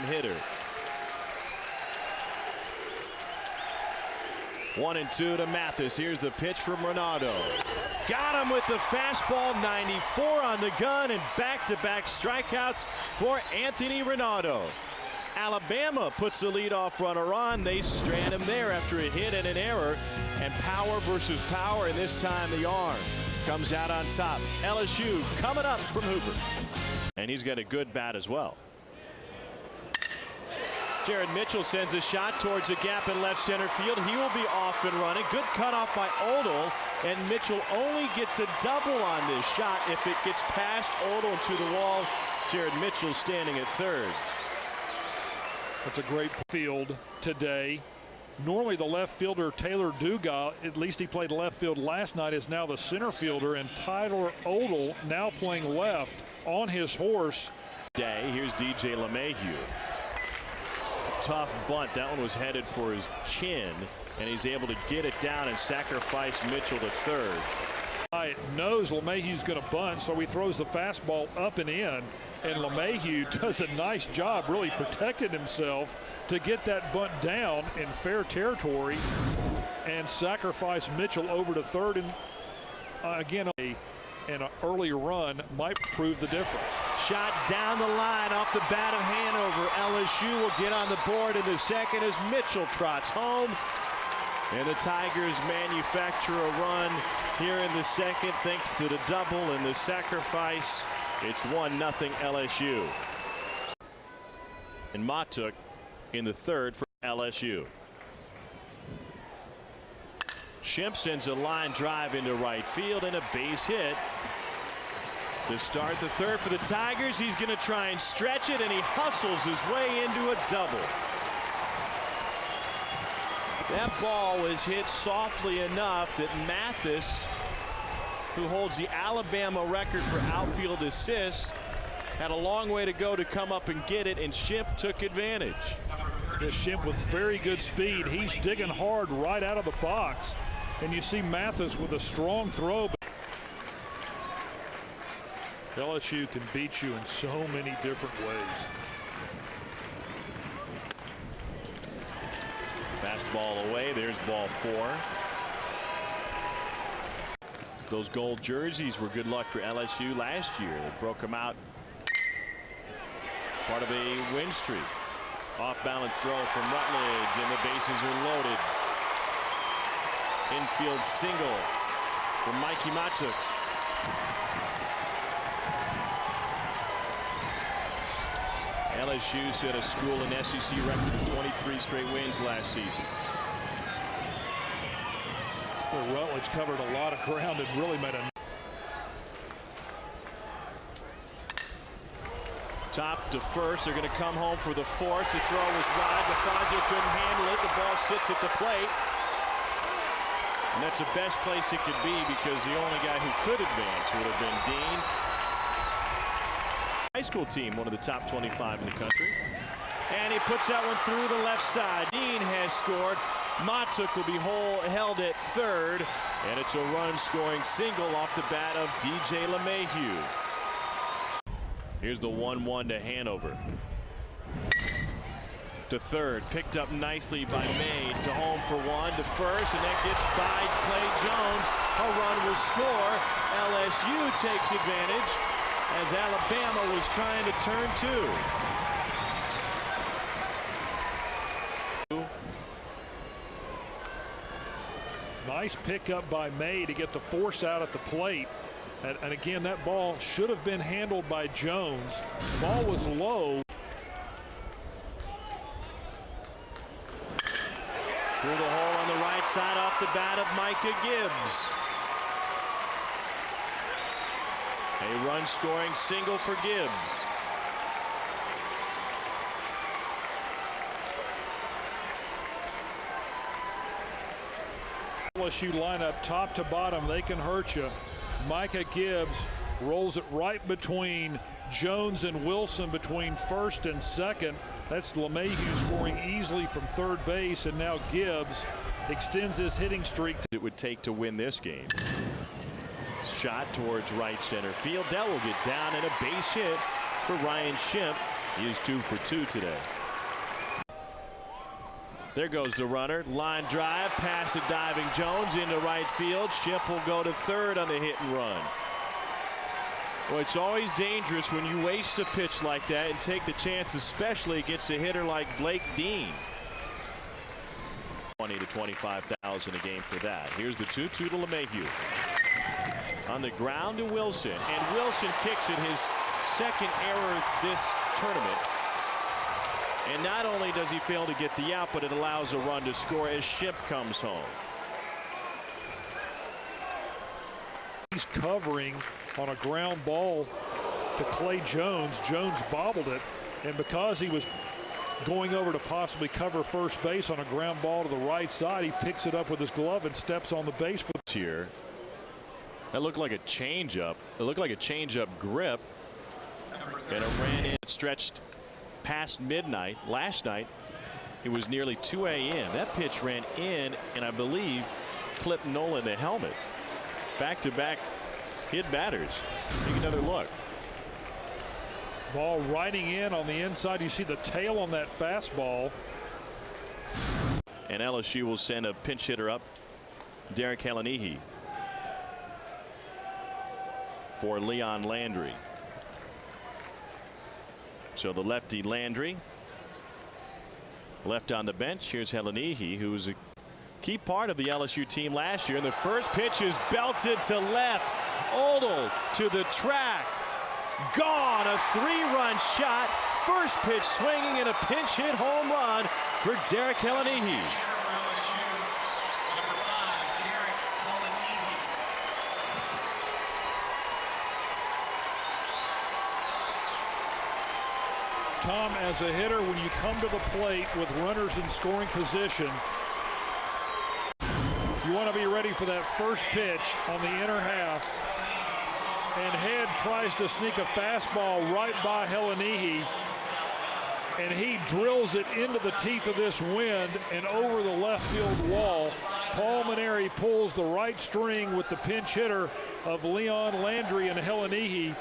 hitter. 1-2 to Mathis. Here's the pitch from Ronaldo. Got him with the fastball. 94 on the gun, and back-to-back strikeouts for Anthony Ronaldo. Alabama puts the leadoff runner on. They strand him there after a hit and an error. And power versus power, and this time the arm comes out on top. LSU coming up from Hooper. And he's got a good bat as well. Jared Mitchell sends a shot towards a gap in left center field. He will be off and running. Good cutoff by Odell, and Mitchell only gets a double on this shot if it gets past Odell to the wall. Jared Mitchell standing at third. That's a great field today. Normally the left fielder Taylor Dugas, at least he played left field last night, is now the center fielder, and Tyler Odell now playing left on his horse. Here's DJ LeMahieu. Tough bunt. That one was headed for his chin, and he's able to get it down and sacrifice Mitchell to third. Knows LeMahieu's going to bunt, so he throws the fastball up and in, and LeMahieu does a nice job really protecting himself to get that bunt down in fair territory and sacrifice Mitchell over to third. And again, an early run might prove the difference. Shot down the line off the bat of Hanover. LSU will get on the board in the second as Mitchell trots home. And the Tigers manufacture a run here in the second thanks to the double and the sacrifice. It's 1-0 LSU. And Matuk in the third for LSU. Shemp sends a line drive into right field and a base hit. To start the third for the Tigers, he's going to try and stretch it, and he hustles his way into a double. That ball was hit softly enough that Mathis, who holds the Alabama record for outfield assists, had a long way to go to come up and get it, and Shemp took advantage. This Shemp with very good speed. He's digging hard right out of the box, and you see Mathis with a strong throw. LSU can beat you in so many different ways. Fastball away. There's ball 4. Those gold jerseys were good luck for LSU last year. They broke them out. Part of a win streak. Off balance throw from Rutledge, and the bases are loaded. Infield single from Mikey Matuk. LSU set a school and SEC record of 23 straight wins last season. Well, Rutledge covered a lot of ground and really made a top to first. They're going to come home for the fourth. The throw was wide. DeFazio couldn't handle it. The ball sits at the plate. And that's the best place it could be because the only guy who could advance would have been Dean. High school team, one of the top 25 in the country. And he puts that one through the left side. Dean has scored. Matuk will be held at third. And it's a run-scoring single off the bat of DJ LeMahieu. Here's the 1-1 to Hanover. To third, picked up nicely by May. To home for one, to first, and that gets by Clay Jones. A run will score. LSU takes advantage as Alabama was trying to turn two. Nice pickup by May to get the force out at the plate. And again, that ball should have been handled by Jones. Ball was low. Through the hole on the right side off the bat of Micah Gibbs. A run-scoring single for Gibbs. LSU lineup top to bottom, they can hurt you. Micah Gibbs rolls it right between Jones and Wilson, between first and second. That's LeMahieu scoring easily from third base, and now Gibbs extends his hitting streak. It would take to win this game. Shot towards right center field. That will get down, and a base hit for Ryan Shemp He is 2 for 2 today. There goes the runner. Line drive, pass it diving Jones into right field. Ship will go to third on the hit and run. Well, it's always dangerous when you waste a pitch like that and take the chance, especially against a hitter like Blake Dean. 20 to 25,000 a game for that. Here's the 2-2 to LeMahieu. On the ground to Wilson, and Wilson kicks it, his second error this tournament. And not only does he fail to get the out, but it allows a run to score as Ship comes home. He's covering on a ground ball to Clay Jones. Jones bobbled it, and because he was going over to possibly cover first base on a ground ball to the right side, he picks it up with his glove and steps on the base for here. That looked like a changeup. It looked like a changeup grip, and it ran in. It stretched past midnight. Last night it was nearly 2 a.m. That pitch ran in and I believe clipped Nola in the helmet. Back-to-back hit batters. Take another look. Ball riding in on the inside. You see the tail on that fastball. And LSU will send a pinch hitter up, Derek Helenihi, for Leon Landry. So the lefty Landry left on the bench. Here's Helenihi, who was a key part of the LSU team last year. And the first pitch is belted to left. Odell to the track. Gone. A 3-run shot. First pitch swinging and a pinch hit home run for Derek Helenihi. Tom, as a hitter, when you come to the plate with runners in scoring position, you want to be ready for that first pitch on the inner half. And Head tries to sneak a fastball right by Helenihi, and he drills it into the teeth of this wind and over the left field wall. Paul Maneri pulls the right string with the pinch hitter of Leon Landry and Helenihi.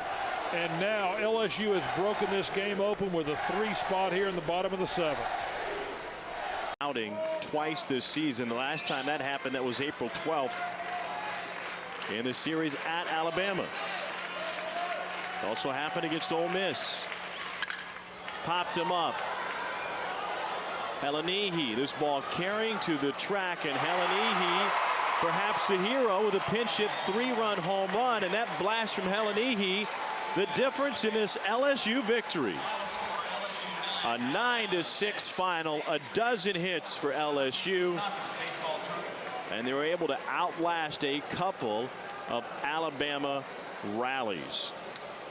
And now LSU has broken this game open with a 3 spot here in the bottom of the 7th. Outing twice this season. The last time that happened, that was April 12th in the series at Alabama. It also happened against Ole Miss. Popped him up. Helenihi, this ball carrying to the track, and Helenihi, perhaps the hero, with a pinch hit 3-run home run, and that blast from Helenihi, the difference in this LSU victory. A 9-6 final, a dozen hits for LSU, and they were able to outlast a couple of Alabama rallies.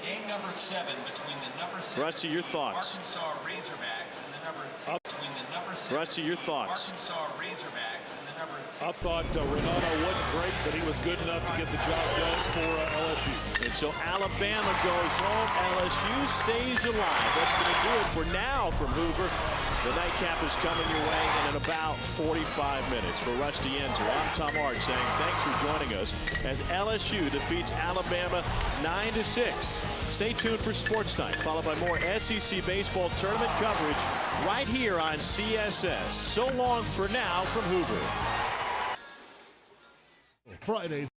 Game number 7 between the number 6 Rusty, your thoughts. Arkansas Razorbacks and the number 6 between the number 6 Rusty, your thoughts. Arkansas Razorbacks and the number 6. I thought Renato wasn't great, but he was good enough to get the job done for LSU. And so Alabama goes home. LSU stays alive. That's going to do it for now from Hoover. The nightcap is coming your way in about 45 minutes. For Rusty Enzer, I'm Tom Hart saying thanks for joining us as LSU defeats Alabama 9-6. Stay tuned for Sports Night, followed by more SEC baseball tournament coverage right here on CSS. So long for now from Hoover. Fridays